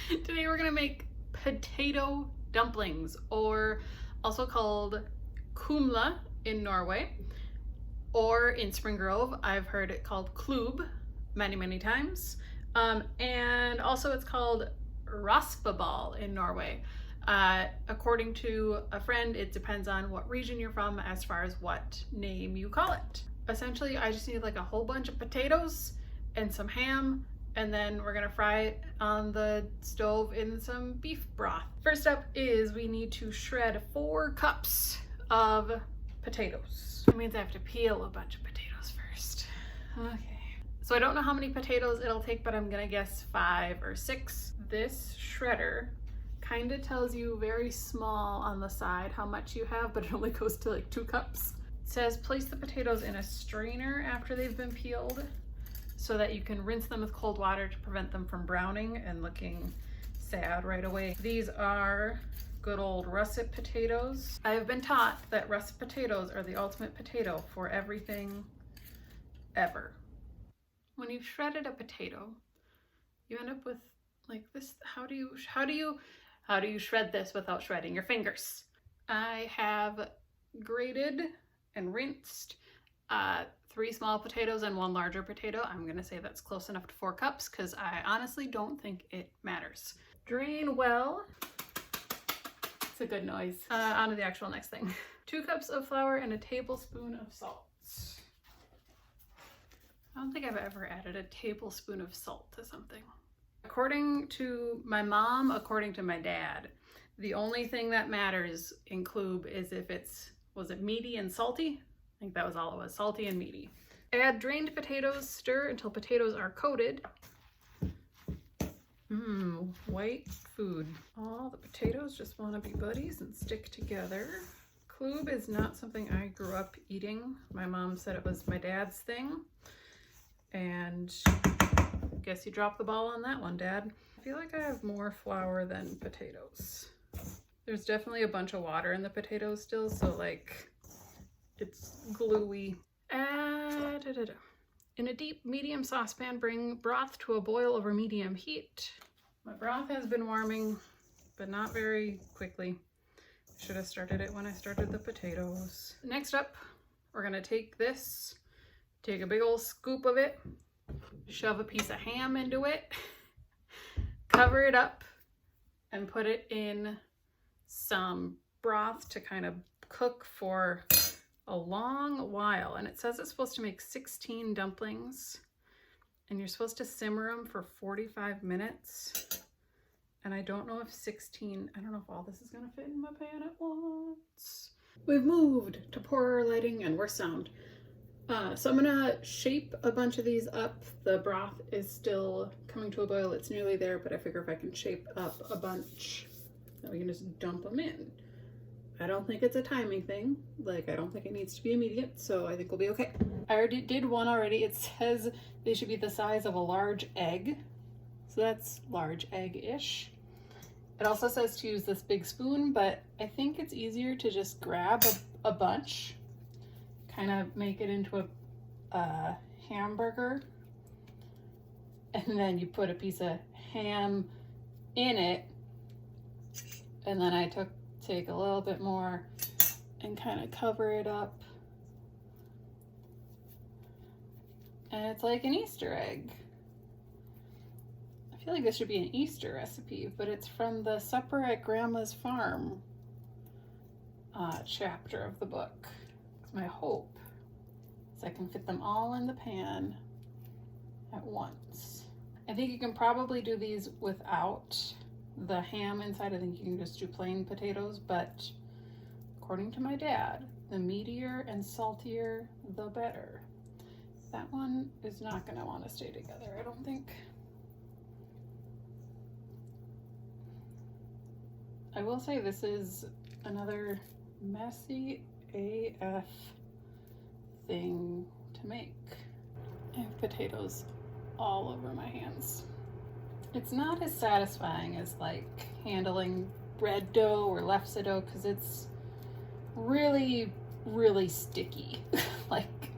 Today we're gonna make potato dumplings, or also called Kumle in Norway, or in Spring Grove I've heard it called Klubb many times, and also it's called Raspeball in Norway. According to a friend, it depends on what region you're from as far as what name you call it. Essentially, I just need like a whole bunch of potatoes and some ham, and then we're gonna fry it on the stove in some beef broth. First up is we need to shred 4 cups of potatoes. That means I have to peel a bunch of potatoes first. Okay. So I don't know how many potatoes it'll take, but I'm gonna guess 5 or 6. This shredder kind of tells you very small on the side how much you have, but it only goes to like 2 cups. It says place the potatoes in a strainer after they've been peeled so that you can rinse them with cold water to prevent them from browning and looking sad right away. These are good old russet potatoes. I have been taught that russet potatoes are the ultimate potato for everything ever. When you've shredded a potato, you end up with like this. How do you shred this without shredding your fingers? I have grated and rinsed 3 small potatoes and 1 larger potato. I'm gonna say that's close enough to 4 cups because I honestly don't think it matters. Drain well. It's a good noise. On to the actual next thing. 2 cups of flour and a tablespoon of salt. I don't think I've ever added a tablespoon of salt to something. According to my mom, according to my dad, the only thing that matters in Klubb is if was it meaty and salty? I think that was all it was, salty and meaty. Add drained potatoes, stir until potatoes are coated. White food. All the potatoes just want to be buddies and stick together. Klubb is not something I grew up eating. My mom said it was my dad's thing. And guess you dropped the ball on that one, Dad. I feel like I have more flour than potatoes. There's definitely a bunch of water in the potatoes still, so like it's gluey. In a deep medium saucepan, bring broth to a boil over medium heat. My broth has been warming, but not very quickly. Should have started it when I started the potatoes. Next up, we're gonna take a big old scoop of it, shove a piece of ham into it, cover it up, and put it in some broth to kind of cook for a long while. And it says it's supposed to make 16 dumplings, and you're supposed to simmer them for 45 minutes. And I don't know if all this is gonna fit in my pan at once. We've moved to poorer lighting and worse sound. So I'm gonna shape a bunch of these up. The broth is still coming to a boil. It's nearly there, but I figure if I can shape up a bunch, then we can just dump them in. I don't think it's a timing thing. Like, I don't think it needs to be immediate, so I think we'll be okay. I already did one already. It says they should be the size of a large egg. So that's large egg-ish. It also says to use this big spoon, but I think it's easier to just grab a bunch, kind of make it into a hamburger, and then you put a piece of ham in it, and then I take a little bit more and kind of cover it up, and it's like an Easter egg. I feel like this should be an Easter recipe, but it's from the Supper at Grandma's Farm chapter of the book. My hope is I can fit them all in the pan at once. I think you can probably do these without the ham inside. I think you can just do plain potatoes, but according to my dad, the meatier and saltier, the better. That one is not gonna want to stay together, I don't think. I will say this is another messy AF thing to make. I have potatoes all over my hands. It's not as satisfying as like handling bread dough or lefse dough because it's really sticky. Like,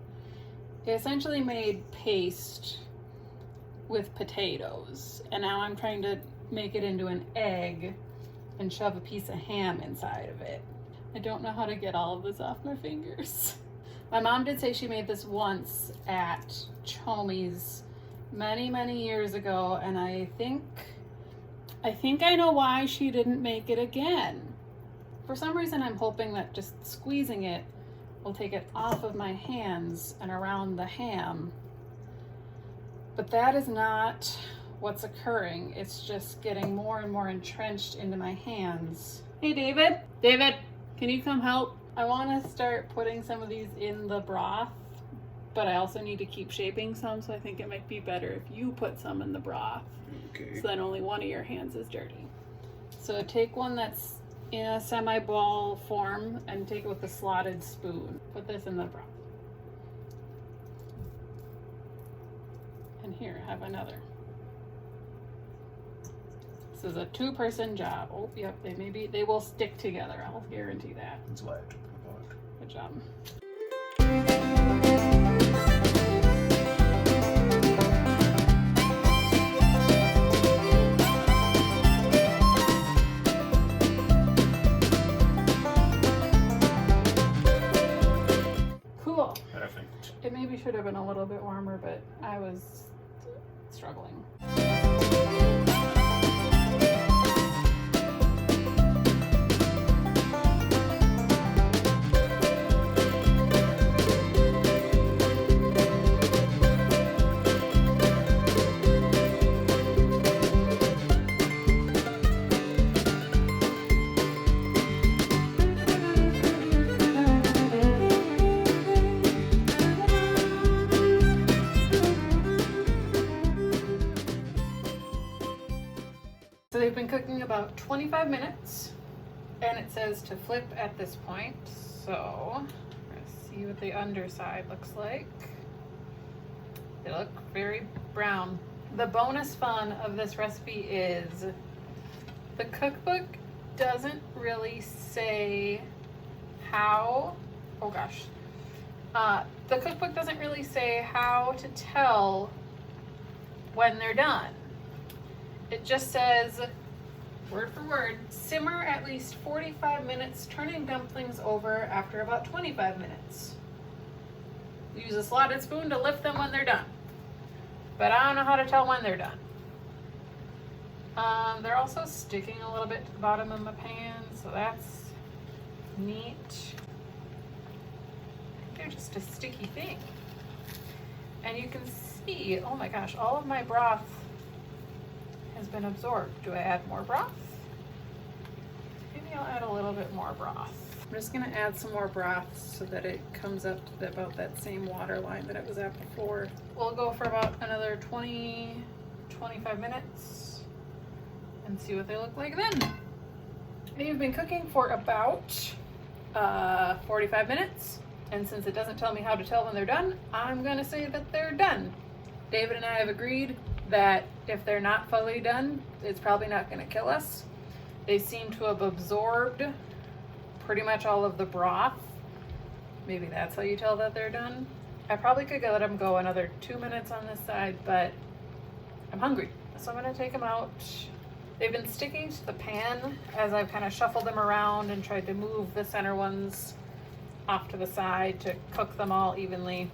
I essentially made paste with potatoes, and now I'm trying to make it into an egg and shove a piece of ham inside of it. I don't know how to get all of this off my fingers. My mom did say she made this once at Chomy's many, many years ago, and I think I know why she didn't make it again. For some reason, I'm hoping that just squeezing it will take it off of my hands and around the ham. But that is not what's occurring. It's just getting more and more entrenched into my hands. Hey, David. David, can you come help? I want to start putting some of these in the broth, but I also need to keep shaping some, so I think it might be better if you put some in the broth. Okay. So then only one of your hands is dirty. So take one that's in a semi-ball form and take it with a slotted spoon. Put this in the broth. And here, have another. This is a two-person job. Oh, yep, they will stick together. I'll guarantee that. That's why I took them apart. Good job. Cool. Perfect. It maybe should have been a little bit warmer, but I was struggling. So they've been cooking about 25 minutes, and it says to flip at this point. So let's see what the underside looks like. They look very brown. The bonus fun of this recipe is the cookbook doesn't really say how, oh gosh. The cookbook doesn't really say how to tell when they're done. It just says, word for word, simmer at least 45 minutes, turning dumplings over after about 25 minutes. Use a slotted spoon to lift them when they're done. But I don't know how to tell when they're done. They're also sticking a little bit to the bottom of my pan, so that's neat. They're just a sticky thing. And you can see, oh my gosh, all of my broth has been absorbed. Do I add more broth? Maybe I'll add a little bit more broth. I'm just gonna add some more broth so that it comes up to about that same water line that it was at before. We'll go for about another 20-25 minutes and see what they look like then. They've been cooking for about 45 minutes, and since it doesn't tell me how to tell when they're done, I'm gonna say that they're done. David and I have agreed that if they're not fully done, it's probably not going to kill us. They seem to have absorbed pretty much all of the broth. Maybe that's how you tell that they're done. I probably could let them go another 2 minutes on this side, but I'm hungry. So I'm going to take them out. They've been sticking to the pan as I've kind of shuffled them around and tried to move the center ones off to the side to cook them all evenly.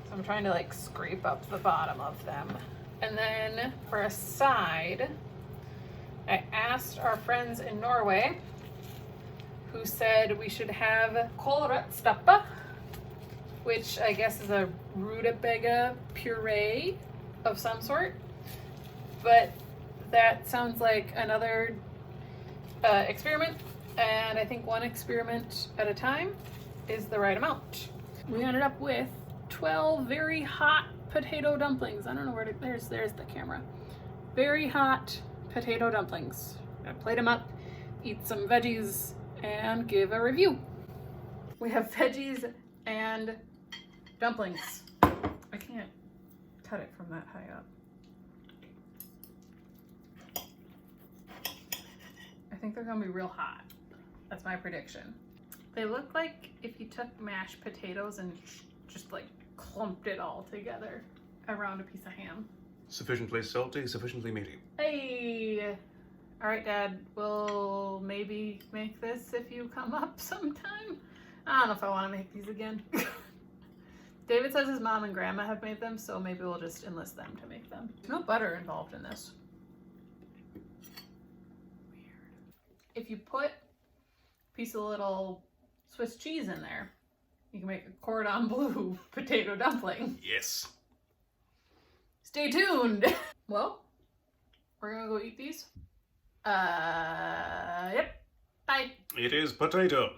So I'm trying to like scrape up the bottom of them. And then for a side, I asked our friends in Norway, who said we should have kålratsstappa, which I guess is a rutabaga puree of some sort. But that sounds like another experiment, and I think one experiment at a time is the right amount. We ended up with 12 very hot potato dumplings. I don't know where to, there's the camera. Very hot potato dumplings. I'm gonna plate them up, eat some veggies, and give a review. We have veggies and dumplings. I can't cut it from that high up. I think they're gonna be real hot. That's my prediction. They look like if you took mashed potatoes and just like clumped it all together around a piece of ham. Sufficiently salty, sufficiently meaty. Hey, Yeah. All right, Dad. We'll maybe make this if you come up sometime. I don't know if I want to make these again. David says his mom and grandma have made them, so maybe we'll just enlist them to make them. There's no butter involved in this. Weird. If you put a piece of little Swiss cheese in there, you can make a cordon bleu potato dumpling. Yes. Stay tuned. Well, we're gonna go eat these. Yep. Bye. It is potato.